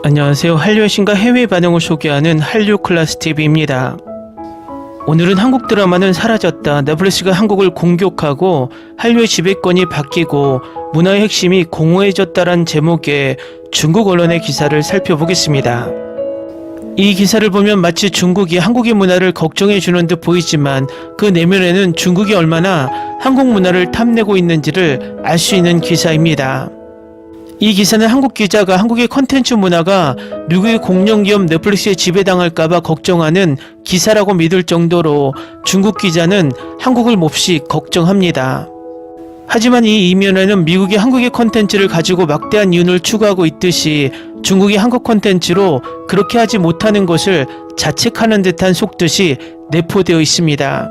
안녕하세요. 한류의 신과 해외 반응을 소개하는 한류클래스TV입니다. 오늘은 한국 드라마는 사라졌다. 넷플릭스가 한국을 공격하고 한류의 지배권이 바뀌고 문화의 핵심이 공허해졌다란 제목의 중국 언론의 기사를 살펴보겠습니다. 이 기사를 보면 마치 중국이 한국의 문화를 걱정해주는 듯 보이지만 그 내면에는 중국이 얼마나 한국 문화를 탐내고 있는지를 알 수 있는 기사입니다. 이 기사는 한국 기자가 한국의 컨텐츠 문화가 미국의 공룡기업 넷플릭스에 지배당할까봐 걱정하는 기사라고 믿을 정도로 중국 기자는 한국을 몹시 걱정합니다. 하지만 이 이면에는 미국이 한국의 컨텐츠를 가지고 막대한 이윤을 추구하고 있듯이 중국이 한국 컨텐츠로 그렇게 하지 못하는 것을 자책하는 듯한 속뜻이 내포되어 있습니다.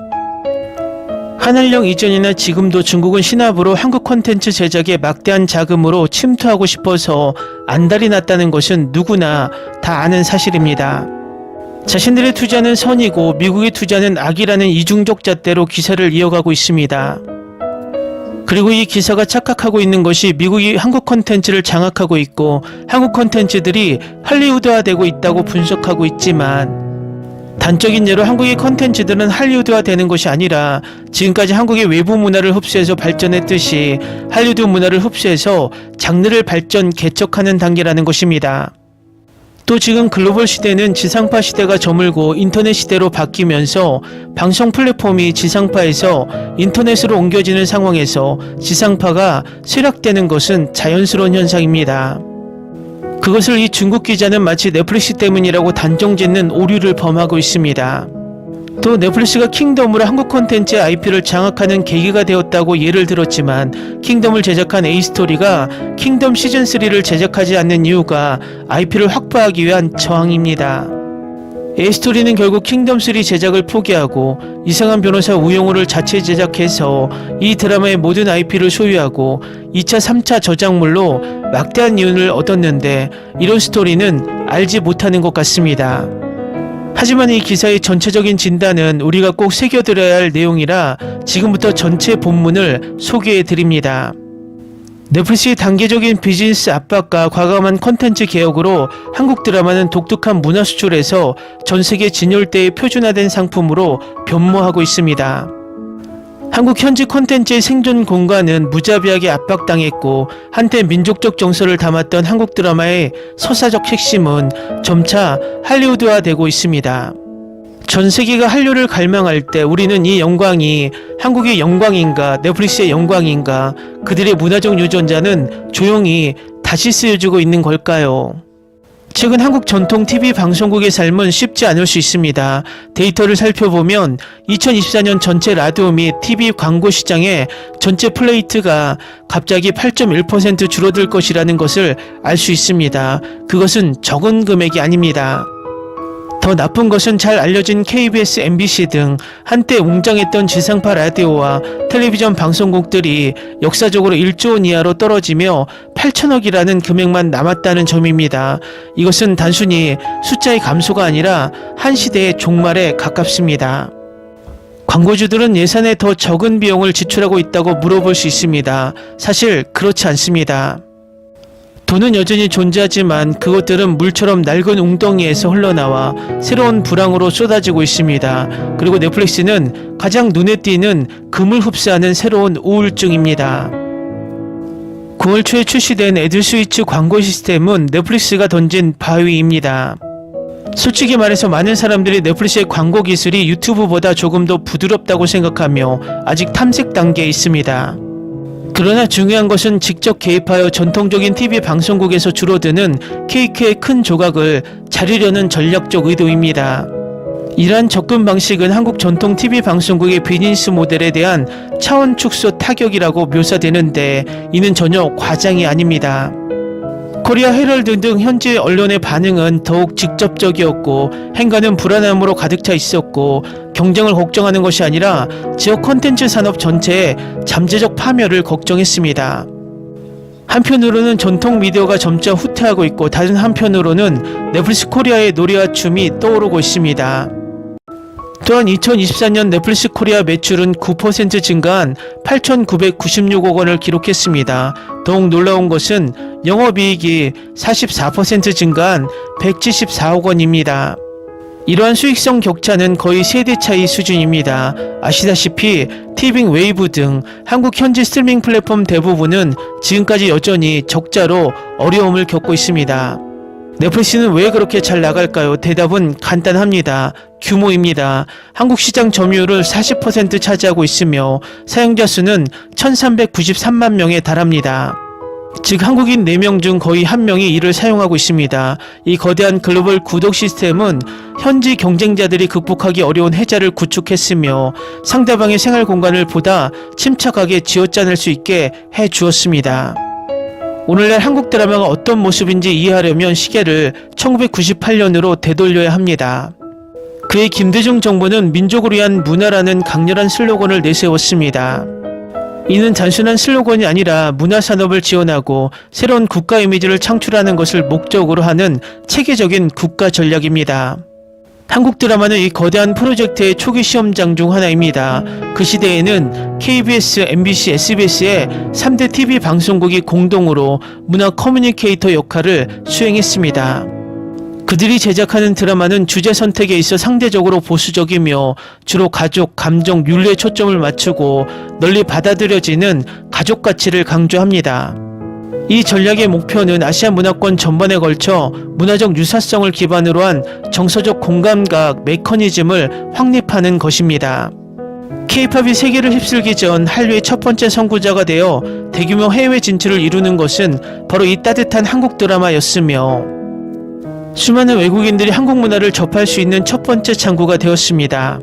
한한령 이전이나 지금도 중국은 신압으로 한국 콘텐츠 제작에 막대한 자금으로 침투하고 싶어서 안달이 났다는 것은 누구나 다 아는 사실입니다. 자신들의 투자는 선이고 미국의 투자는 악이라는 이중적 잣대로 기사를 이어가고 있습니다. 그리고 이 기사가 착각하고 있는 것이 미국이 한국 콘텐츠를 장악하고 있고 한국 콘텐츠들이 할리우드화되고 있다고 분석하고 있지만 단적인 예로 한국의 컨텐츠들은 할리우드화 되는 것이 아니라 지금까지 한국의 외부 문화를 흡수해서 발전했듯이 할리우드 문화를 흡수해서 장르를 발전, 개척하는 단계라는 것입니다. 또 지금 글로벌 시대는 지상파 시대가 저물고 인터넷 시대로 바뀌면서 방송 플랫폼이 지상파에서 인터넷으로 옮겨지는 상황에서 지상파가 쇠락되는 것은 자연스러운 현상입니다. 그것을 이 중국 기자는 마치 넷플릭스 때문이라고 단정짓는 오류를 범하고 있습니다. 또 넷플릭스가 킹덤으로 한국 콘텐츠의 IP를 장악하는 계기가 되었다고 예를 들었지만 킹덤을 제작한 A스토리가 킹덤 시즌3를 제작하지 않는 이유가 IP를 확보하기 위한 저항입니다. A스토리는 결국 킹덤3 제작을 포기하고 이상한 변호사 우영우를 자체 제작해서 이 드라마의 모든 IP를 소유하고 2차, 3차 저작물로 막대한 이윤을 얻었는데 이런 스토리는 알지 못하는 것 같습니다. 하지만 이 기사의 전체적인 진단은 우리가 꼭 새겨들어야 할 내용이라 지금부터 전체 본문을 소개해드립니다. 넷플릭스의 단계적인 비즈니스 압박과 과감한 컨텐츠 개혁으로 한국 드라마는 독특한 문화 수출에서 전세계 진열대에 표준화된 상품으로 변모하고 있습니다. 한국 현지 컨텐츠의 생존 공간은 무자비하게 압박당했고 한때 민족적 정서를 담았던 한국 드라마의 서사적 핵심은 점차 할리우드화되고 있습니다. 전 세계가 한류를 갈망할 때 우리는 이 영광이 한국의 영광인가 넷플릭스의 영광인가 그들의 문화적 유전자는 조용히 다시 쓰여지고 있는 걸까요? 최근 한국 전통 TV 방송국의 삶은 쉽지 않을 수 있습니다. 데이터를 살펴보면 2024년 전체 라디오 및 TV 광고 시장의 전체 플레이트가 갑자기 8.1% 줄어들 것이라는 것을 알 수 있습니다. 그것은 적은 금액이 아닙니다. 더 나쁜 것은 잘 알려진 KBS, MBC 등 한때 웅장했던 지상파 라디오와 텔레비전 방송국들이 역사적으로 1조 원 이하로 떨어지며 8천억이라는 금액만 남았다는 점입니다. 이것은 단순히 숫자의 감소가 아니라 한 시대의 종말에 가깝습니다. 광고주들은 예산에 더 적은 비용을 지출하고 있다고 물어볼 수 있습니다. 사실 그렇지 않습니다. 돈은 여전히 존재하지만 그것들은 물처럼 낡은 웅덩이에서 흘러나와 새로운 불황으로 쏟아지고 있습니다. 그리고 넷플릭스는 가장 눈에 띄는 금을 흡수하는 새로운 우울증입니다. 9월 초에 출시된 애드스위치 광고 시스템은 넷플릭스가 던진 바위입니다. 솔직히 말해서 많은 사람들이 넷플릭스의 광고 기술이 유튜브보다 조금 더 부드럽다고 생각하며 아직 탐색 단계에 있습니다. 그러나 중요한 것은 직접 개입하여 전통적인 TV 방송국에서 줄어드는 케이크의 큰 조각을 자르려는 전략적 의도입니다. 이러한 접근 방식은 한국 전통 TV 방송국의 비즈니스 모델에 대한 차원 축소 타격이라고 묘사되는데 이는 전혀 과장이 아닙니다. 코리아 헤럴드 등 현지 언론의 반응은 더욱 직접적이었고 행간은 불안함으로 가득 차 있었고 경쟁을 걱정하는 것이 아니라 지역 콘텐츠 산업 전체의 잠재적 파멸을 걱정했습니다. 한편으로는 전통 미디어가 점차 후퇴하고 있고 다른 한편으로는 넷플릭스 코리아의 노래와 춤이 떠오르고 있습니다. 또한 2024년 넷플릭스 코리아 매출은 9% 증가한 8,996억 원을 기록했습니다. 더욱 놀라운 것은 영업이익이 44% 증가한 174억 원입니다. 이러한 수익성 격차는 거의 세대 차이 수준입니다. 아시다시피 티빙 웨이브 등 한국 현지 스트리밍 플랫폼 대부분은 지금까지 여전히 적자로 어려움을 겪고 있습니다. 넷플릭스는 왜 그렇게 잘 나갈까요? 대답은 간단합니다. 규모입니다. 한국 시장 점유율을 40% 차지하고 있으며 사용자 수는 1393만 명에 달합니다. 즉 한국인 4명 중 거의 1명이 이를 사용하고 있습니다. 이 거대한 글로벌 구독 시스템은 현지 경쟁자들이 극복하기 어려운 해자를 구축했으며 상대방의 생활 공간을 보다 침착하게 쥐어짜낼 수 있게 해주었습니다. 오늘날 한국 드라마가 어떤 모습인지 이해하려면 시계를 1998년으로 되돌려야 합니다. 그의 김대중 정부는 민족을 위한 문화라는 강렬한 슬로건을 내세웠습니다. 이는 단순한 슬로건이 아니라 문화산업을 지원하고 새로운 국가 이미지를 창출하는 것을 목적으로 하는 체계적인 국가 전략입니다. 한국 드라마는 이 거대한 프로젝트의 초기 시험장 중 하나입니다. 그 시대에는 KBS, MBC, SBS의 3대 TV 방송국이 공동으로 문화 커뮤니케이터 역할을 수행했습니다. 그들이 제작하는 드라마는 주제 선택에 있어 상대적으로 보수적이며 주로 가족, 감정, 윤리에 초점을 맞추고 널리 받아들여지는 가족 가치를 강조합니다. 이 전략의 목표는 아시아 문화권 전반에 걸쳐 문화적 유사성을 기반으로 한 정서적 공감각 메커니즘을 확립하는 것입니다. K-팝이 세계를 휩쓸기 전 한류의 첫 번째 선구자가 되어 대규모 해외 진출을 이루는 것은 바로 이 따뜻한 한국 드라마였으며 수많은 외국인들이 한국 문화를 접할 수 있는 첫 번째 창구가 되었습니다.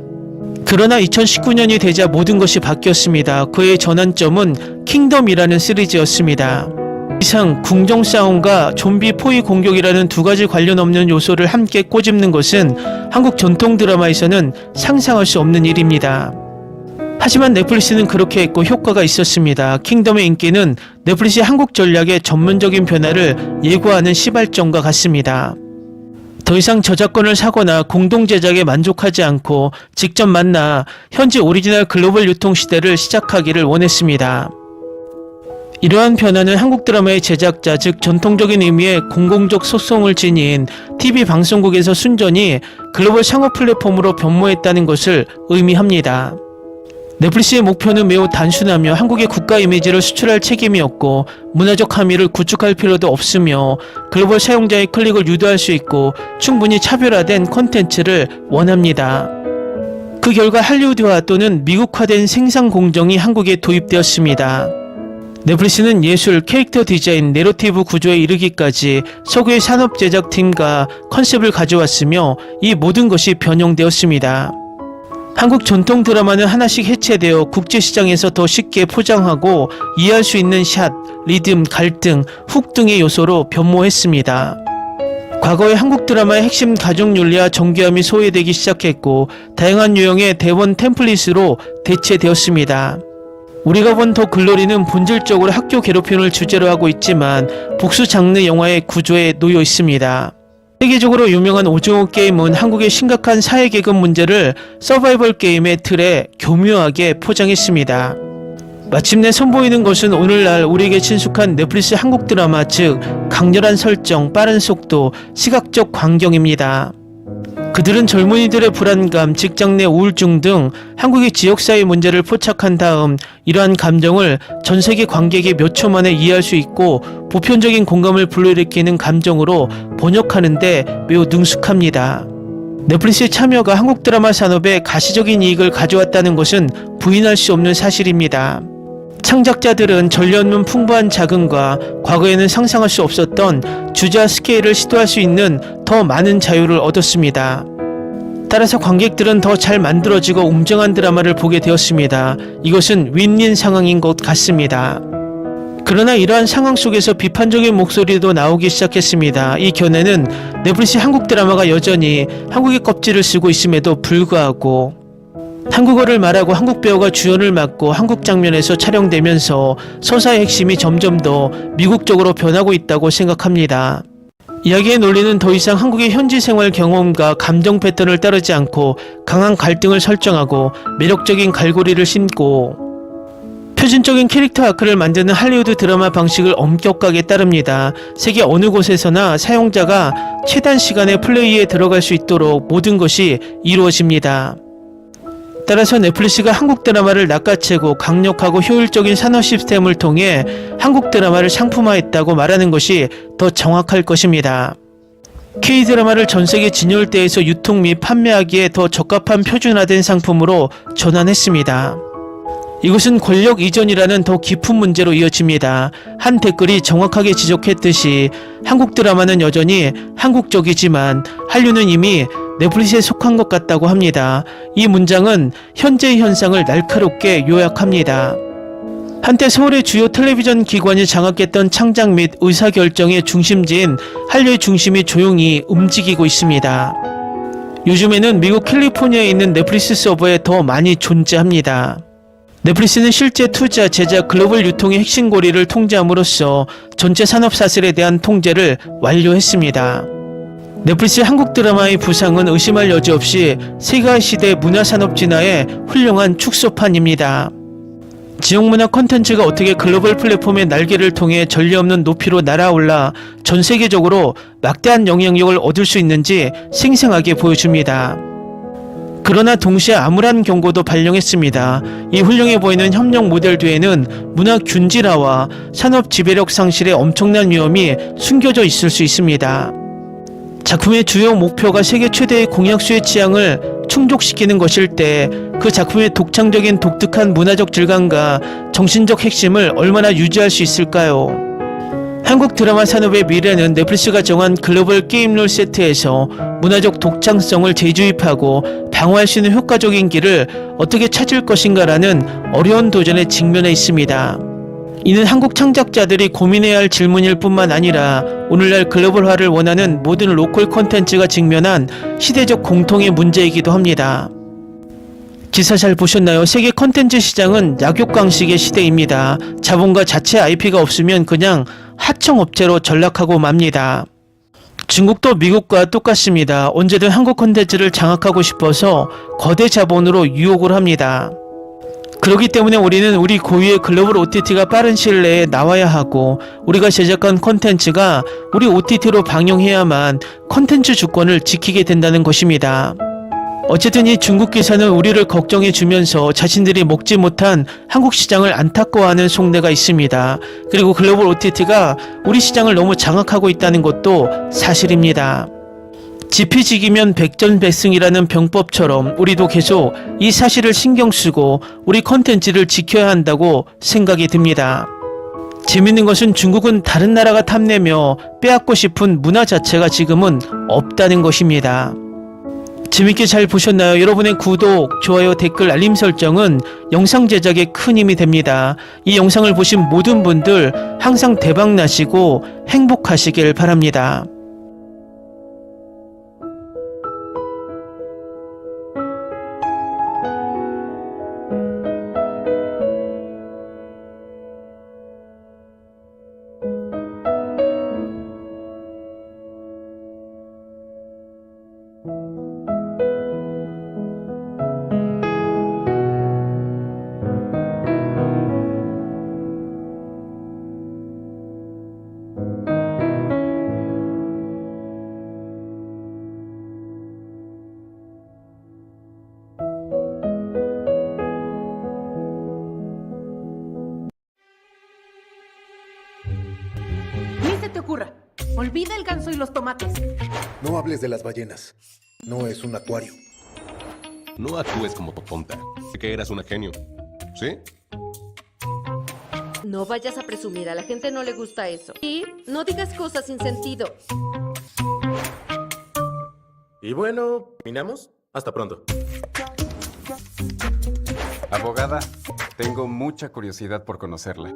그러나 2019년이 되자 모든 것이 바뀌었습니다. 그의 전환점은 킹덤이라는 시리즈였습니다. 이상 궁정 싸움과 좀비 포위 공격이라는 두 가지 관련 없는 요소를 함께 꼬집는 것은 한국 전통 드라마에서는 상상할 수 없는 일입니다. 하지만 넷플릭스는 그렇게 했고 효과가 있었습니다. 킹덤의 인기는 넷플릭스의 한국 전략의 전문적인 변화를 예고하는 시발점과 같습니다. 더 이상 저작권을 사거나 공동 제작에 만족하지 않고 직접 만나 현지 오리지널 글로벌 유통 시대를 시작하기를 원했습니다. 이러한 변화는 한국 드라마의 제작자, 즉 전통적인 의미의 공공적 소송을 지닌 TV 방송국에서 순전히 글로벌 상업 플랫폼으로 변모했다는 것을 의미합니다. 넷플릭스의 목표는 매우 단순하며 한국의 국가 이미지를 수출할 책임이었고 문화적 함의를 구축할 필요도 없으며 글로벌 사용자의 클릭을 유도할 수 있고 충분히 차별화된 콘텐츠를 원합니다. 그 결과 할리우드화 또는 미국화된 생산 공정이 한국에 도입되었습니다. 넷플릭스는 예술, 캐릭터 디자인, 내러티브 구조에 이르기까지 석유의 산업 제작팀과 컨셉을 가져왔으며 이 모든 것이 변형되었습니다. 한국 전통 드라마는 하나씩 해체되어 국제시장에서 더 쉽게 포장하고 이해할 수 있는 샷, 리듬, 갈등, 훅 등의 요소로 변모했습니다. 과거의 한국 드라마의 핵심 가족 윤리와 정교함이 소외되기 시작했고 다양한 유형의 대본 템플릿으로 대체되었습니다. 우리가 본 더 글로리는 본질적으로 학교 괴롭힘을 주제로 하고 있지만 복수 장르 영화의 구조에 놓여 있습니다. 세계적으로 유명한 오징어 게임은 한국의 심각한 사회계급 문제를 서바이벌 게임의 틀에 교묘하게 포장했습니다. 마침내 선보이는 것은 오늘날 우리에게 친숙한 넷플릭스 한국 드라마, 즉 강렬한 설정, 빠른 속도, 시각적 광경입니다. 그들은 젊은이들의 불안감, 직장 내 우울증 등 한국의 지역사회 문제를 포착한 다음 이러한 감정을 전세계 관객이 몇 초 만에 이해할 수 있고 보편적인 공감을 불러일으키는 감정으로 번역하는 데 매우 능숙합니다. 넷플릭스의 참여가 한국 드라마 산업에 가시적인 이익을 가져왔다는 것은 부인할 수 없는 사실입니다. 창작자들은 전례없는 풍부한 자금과 과거에는 상상할 수 없었던 주제와 스케일을 시도할 수 있는 더 많은 자유를 얻었습니다. 따라서 관객들은 더 잘 만들어지고 웅장한 드라마를 보게 되었습니다. 이것은 윈윈 상황인 것 같습니다. 그러나 이러한 상황 속에서 비판적인 목소리도 나오기 시작했습니다. 이 견해는 넷플릭스 한국 드라마가 여전히 한국의 껍질을 쓰고 있음에도 불구하고 한국어를 말하고 한국 배우가 주연을 맡고 한국 장면에서 촬영되면서 서사의 핵심이 점점 더 미국적으로 변하고 있다고 생각합니다. 이야기의 논리는 더 이상 한국의 현지 생활 경험과 감정 패턴을 따르지 않고 강한 갈등을 설정하고 매력적인 갈고리를 심고 표준적인 캐릭터 아크를 만드는 할리우드 드라마 방식을 엄격하게 따릅니다. 세계 어느 곳에서나 사용자가 최단 시간의 플레이에 들어갈 수 있도록 모든 것이 이루어집니다. 따라서 넷플릭스가 한국 드라마를 낚아채고 강력하고 효율적인 산업 시스템을 통해 한국 드라마를 상품화했다고 말하는 것이 더 정확할 것입니다. K-드라마를 전세계 진열대에서 유통 및 판매하기에 더 적합한 표준화된 상품으로 전환했습니다. 이것은 권력 이전이라는 더 깊은 문제로 이어집니다. 한 댓글이 정확하게 지적했듯이 한국 드라마는 여전히 한국적이지만 한류는 이미 넷플릭스에 속한 것 같다고 합니다. 이 문장은 현재의 현상을 날카롭게 요약합니다. 한때 서울의 주요 텔레비전 기관이 장악했던 창작 및 의사결정의 중심지인 한류의 중심이 조용히 움직이고 있습니다. 요즘에는 미국 캘리포니아에 있는 넷플릭스 서버에 더 많이 존재합니다. 넷플릭스는 실제 투자, 제작, 글로벌 유통의 핵심 고리를 통제함으로써 전체 산업 사슬에 대한 통제를 완료했습니다. 넷플릭스 한국 드라마의 부상은 의심할 여지 없이 세계화 시대 문화산업 진화의 훌륭한 축소판입니다. 지역문화 콘텐츠가 어떻게 글로벌 플랫폼의 날개를 통해 전례 없는 높이로 날아올라 전 세계적으로 막대한 영향력을 얻을 수 있는지 생생하게 보여줍니다. 그러나 동시에 암울한 경고도 발령했습니다. 이 훌륭해 보이는 협력 모델 뒤에는 문화 균질화와 산업 지배력 상실의 엄청난 위험이 숨겨져 있을 수 있습니다. 작품의 주요 목표가 세계 최대의 공약수의 취향을 충족시키는 것일 때 그 작품의 독창적인 독특한 문화적 질감과 정신적 핵심을 얼마나 유지할 수 있을까요? 한국 드라마 산업의 미래는 넷플릭스가 정한 글로벌 게임룰 세트에서 문화적 독창성을 재주입하고 방어할 수 있는 효과적인 길을 어떻게 찾을 것인가라는 어려운 도전에 직면해 있습니다. 이는 한국 창작자들이 고민해야 할 질문일 뿐만 아니라 오늘날 글로벌화를 원하는 모든 로컬 콘텐츠가 직면한 시대적 공통의 문제이기도 합니다. 기사 잘 보셨나요? 세계 콘텐츠 시장은 약육강식의 시대입니다. 자본과 자체 IP가 없으면 그냥 하청업체로 전락하고 맙니다. 중국도 미국과 똑같습니다. 언제든 한국 콘텐츠를 장악하고 싶어서 거대 자본으로 유혹을 합니다. 그렇기 때문에 우리는 우리 고유의 글로벌 OTT가 빠른 시일 내에 나와야 하고 우리가 제작한 콘텐츠가 우리 OTT로 방영해야만 콘텐츠 주권을 지키게 된다는 것입니다. 어쨌든 이 중국 기사는 우리를 걱정해 주면서 자신들이 먹지 못한 한국 시장을 안타까워하는 속내가 있습니다. 그리고 글로벌 OTT가 우리 시장을 너무 장악하고 있다는 것도 사실입니다. 지피지기면 백전백승이라는 병법처럼 우리도 계속 이 사실을 신경 쓰고 우리 컨텐츠를 지켜야 한다고 생각이 듭니다. 재밌는 것은 중국은 다른 나라가 탐내며 빼앗고 싶은 문화 자체가 지금은 없다는 것입니다. 재밌게 잘 보셨나요? 여러분의 구독, 좋아요, 댓글, 알림 설정은 영상 제작에 큰 힘이 됩니다. 이 영상을 보신 모든 분들 항상 대박 나시고 행복하시길 바랍니다. Ni se te ocurra. Olvida el ganso y los tomates. No hables de las ballenas. No es un acuario. No actúes como tonta. Que eras una genio. ¿Sí? No vayas a presumir, a la gente no le gusta eso. Y no digas cosas sin sentido. Y bueno, ¿terminamos? Hasta pronto. Abogada, tengo mucha curiosidad por conocerla.